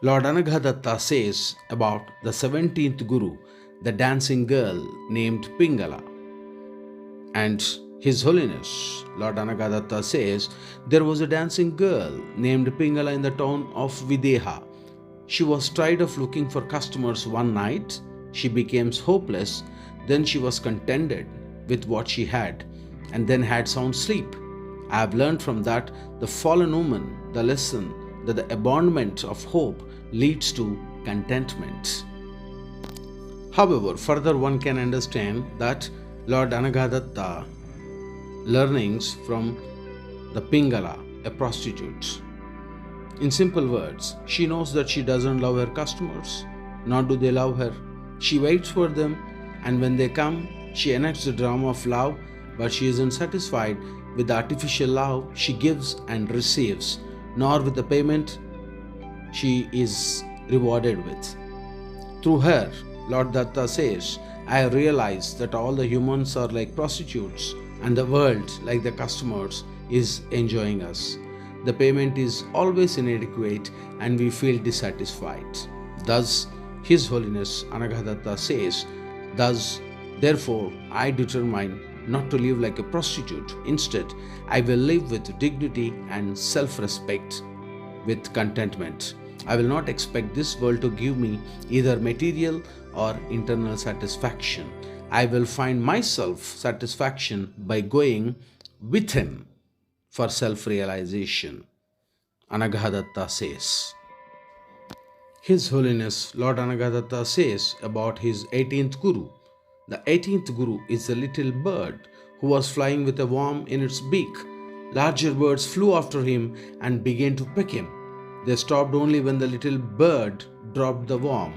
Lord Anaghadatta says about the 17th Guru, the dancing girl named Pingala. And His Holiness Lord Anaghadatta says there was a dancing girl named Pingala in the town of Videha. She was tired of looking for customers one night. She became hopeless. Then she was contented with what she had and then had sound sleep. I have learned from that the fallen woman the lesson that the abandonment of hope leads to contentment. However, further one can understand that Lord Anaghadatta learnings from the Pingala, a prostitute. In simple words, she knows that she doesn't love her customers, nor do they love her. She waits for them, and when they come, she enacts the drama of love, but she isn't satisfied with the artificial love she gives and receives, nor with the payment she is rewarded with. Through her, Lord Datta says, I have realized that all the humans are like prostitutes, and the world, like the customers, is enjoying us. The payment is always inadequate and we feel dissatisfied. Thus, His Holiness Anaghadatta says, therefore, I determine not to live like a prostitute. Instead, I will live with dignity and self-respect, with contentment. I will not expect this world to give me either material or internal satisfaction. I will find myself satisfaction by going with Him for self-realization. Anaghadatta says. His Holiness Lord Anaghadatta says about his 18th Guru. The 18th Guru is a little bird who was flying with a worm in its beak. Larger birds flew after him and began to peck him. They stopped only when the little bird dropped the worm.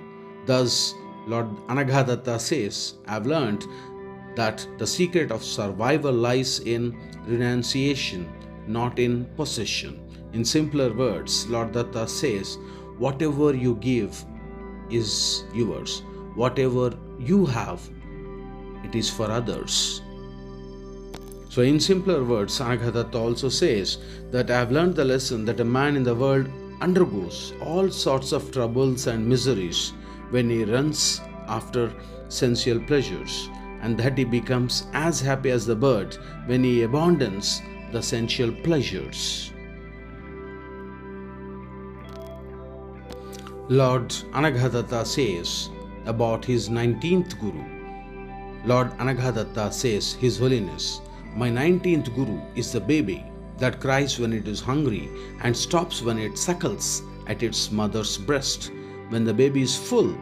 Thus, Lord Anaghadatta says, I have learned that the secret of survival lies in renunciation, not in possession. In simpler words, Lord Datta says, whatever you give is yours. Whatever you have, it is for others. So in simpler words, Anaghadatta also says that I have learned the lesson that a man in the world undergoes all sorts of troubles and miseries when he runs after sensual pleasures, and that he becomes as happy as the bird when he abandons the sensual pleasures. Lord Anaghadatta says about his 19th Guru. Lord Anaghadatta says, His Holiness, my 19th Guru is the baby that cries when it is hungry and stops when it suckles at its mother's breast. When the baby is full,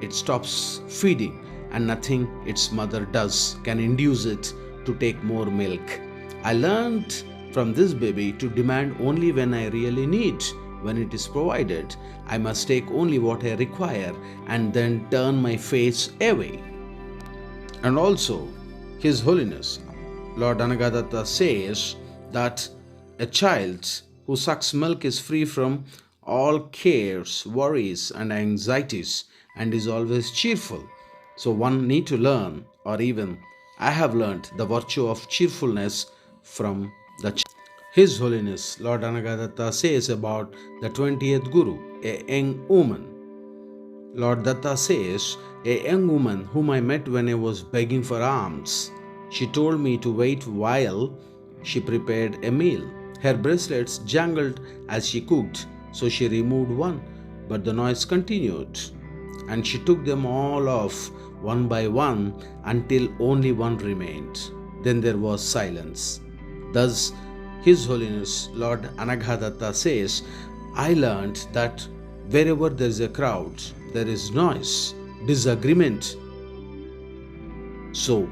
it stops feeding, and nothing its mother does can induce it to take more milk. I learned from this baby to demand only when I really need. When it is provided, I must take only what I require and then turn my face away. And also, His Holiness Lord Anaghadatta says that a child who sucks milk is free from all cares, worries, and anxieties and is always cheerful. So one need to learn, or even I have learned the virtue of cheerfulness from the child. His Holiness Lord Anaghadatta says about the 20th Guru, a young woman. Lord Datta says, a young woman whom I met when I was begging for alms. She told me to wait while she prepared a meal. Her bracelets jangled as she cooked, so she removed one, but the noise continued, and she took them all off one by one until only one remained. Then there was silence. Thus, His Holiness Lord Anaghadatta says, I learned that wherever there is a crowd, there is noise, disagreement. So,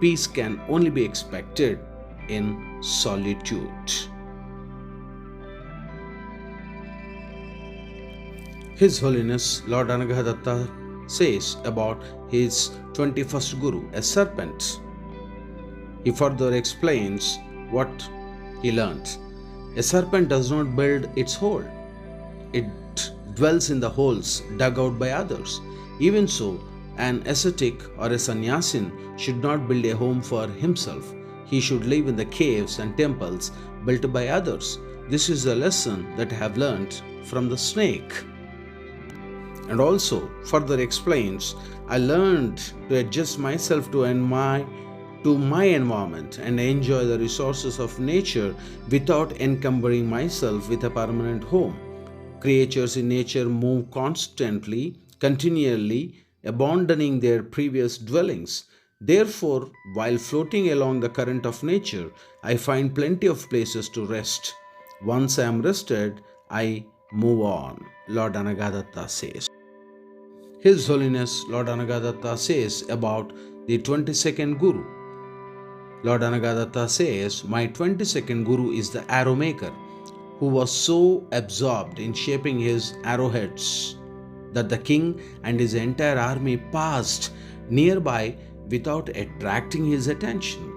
peace can only be expected in solitude. His Holiness Lord Anaghadatta says about his 21st Guru, a serpent. He further explains what he learnt. A serpent does not build its hole, it dwells in the holes dug out by others. Even so, an ascetic or a sannyasin should not build a home for himself. He should live in the caves and temples built by others. This is a lesson that I have learnt from the snake. And also further explains, I learned to adjust myself to my environment and enjoy the resources of nature without encumbering myself with a permanent home. Creatures in nature move constantly, continually, abandoning their previous dwellings. Therefore, while floating along the current of nature, I find plenty of places to rest. Once I am rested, I move on, Lord Anagadatta says. His Holiness Lord Anagadatta says about the 22nd Guru. Lord Anagadatta says, my 22nd Guru is the arrow maker, who was so absorbed in shaping his arrowheads that the king and his entire army passed nearby without attracting his attention.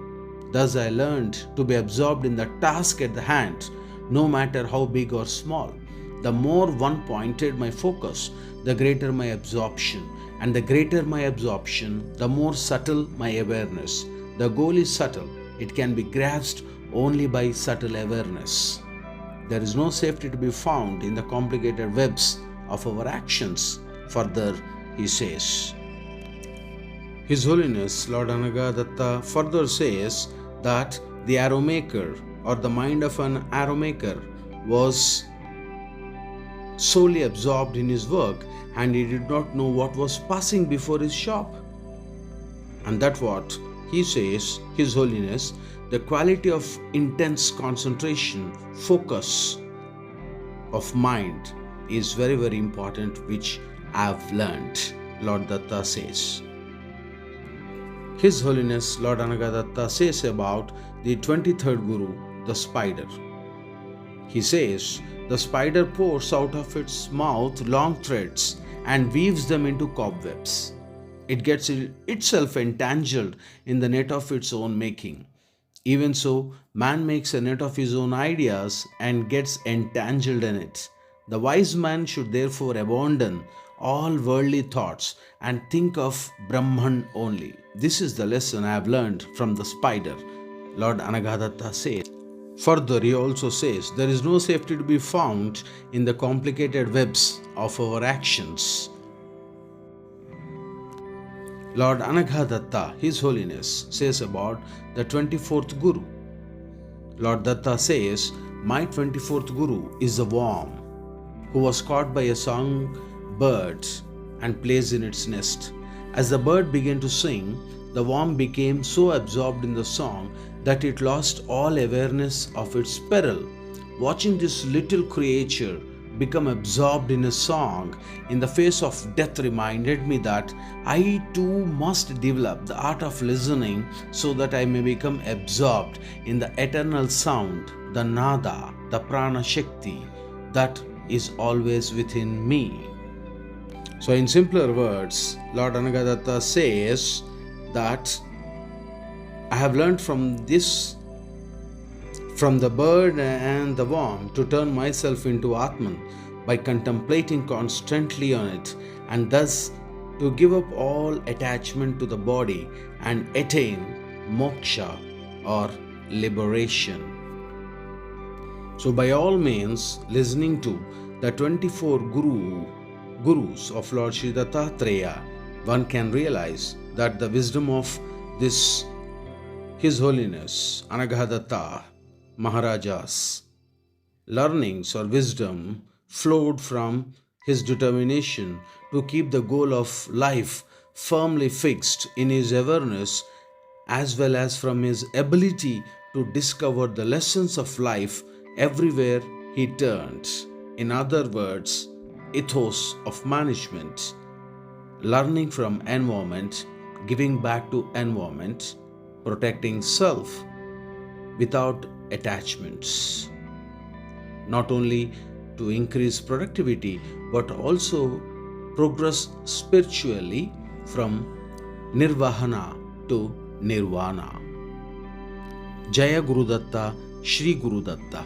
Thus I learned to be absorbed in the task at the hand, no matter how big or small. The more one pointed my focus, the greater my absorption, and the greater my absorption, the more subtle my awareness. The goal is subtle, it can be grasped only by subtle awareness. There is no safety to be found in the complicated webs of our actions. Further, he says. His Holiness Lord Anagadatta further says that the arrow maker or the mind of an arrow maker was solely absorbed in his work and he did not know what was passing before his shop. And that's what he says, His Holiness, the quality of intense concentration, focus of mind is very, very important, which I have learned, Lord Datta says. His Holiness Lord Anagadatta says about the 23rd Guru, the spider. He says, the spider pours out of its mouth long threads and weaves them into cobwebs. It gets itself entangled in the net of its own making. Even so, man makes a net of his own ideas and gets entangled in it. The wise man should therefore abandon all worldly thoughts and think of Brahman only. This is the lesson I have learned from the spider, Lord Anagadatta says. Further, he also says, there is no safety to be found in the complicated webs of our actions. Lord Anagadatta, His Holiness, says about the 24th Guru. Lord Datta says, my 24th Guru is the worm who was caught by a songbird and placed in its nest. As the bird began to sing, the worm became so absorbed in the song that it lost all awareness of its peril. Watching this little creature become absorbed in a song in the face of death reminded me that I too must develop the art of listening so that I may become absorbed in the eternal sound, the nada, the prana shakti that is always within me. So in simpler words, Lord Anagadatta says that I have learned from the bird and the worm, to turn myself into Atman by contemplating constantly on it, and thus to give up all attachment to the body and attain moksha or liberation. So by all means, listening to the 24 Gurus of Lord Sri Dattatreya, one can realize that the wisdom of this His Holiness Anagadatta Maharaja's learnings or wisdom flowed from his determination to keep the goal of life firmly fixed in his awareness, as well as from his ability to discover the lessons of life everywhere he turned. In other words, ethos of management, learning from environment, giving back to environment, protecting self without attachments, not only to increase productivity but also progress spiritually from nirvahana to nirvana. Jaya Gurudatta, Shri Gurudatta.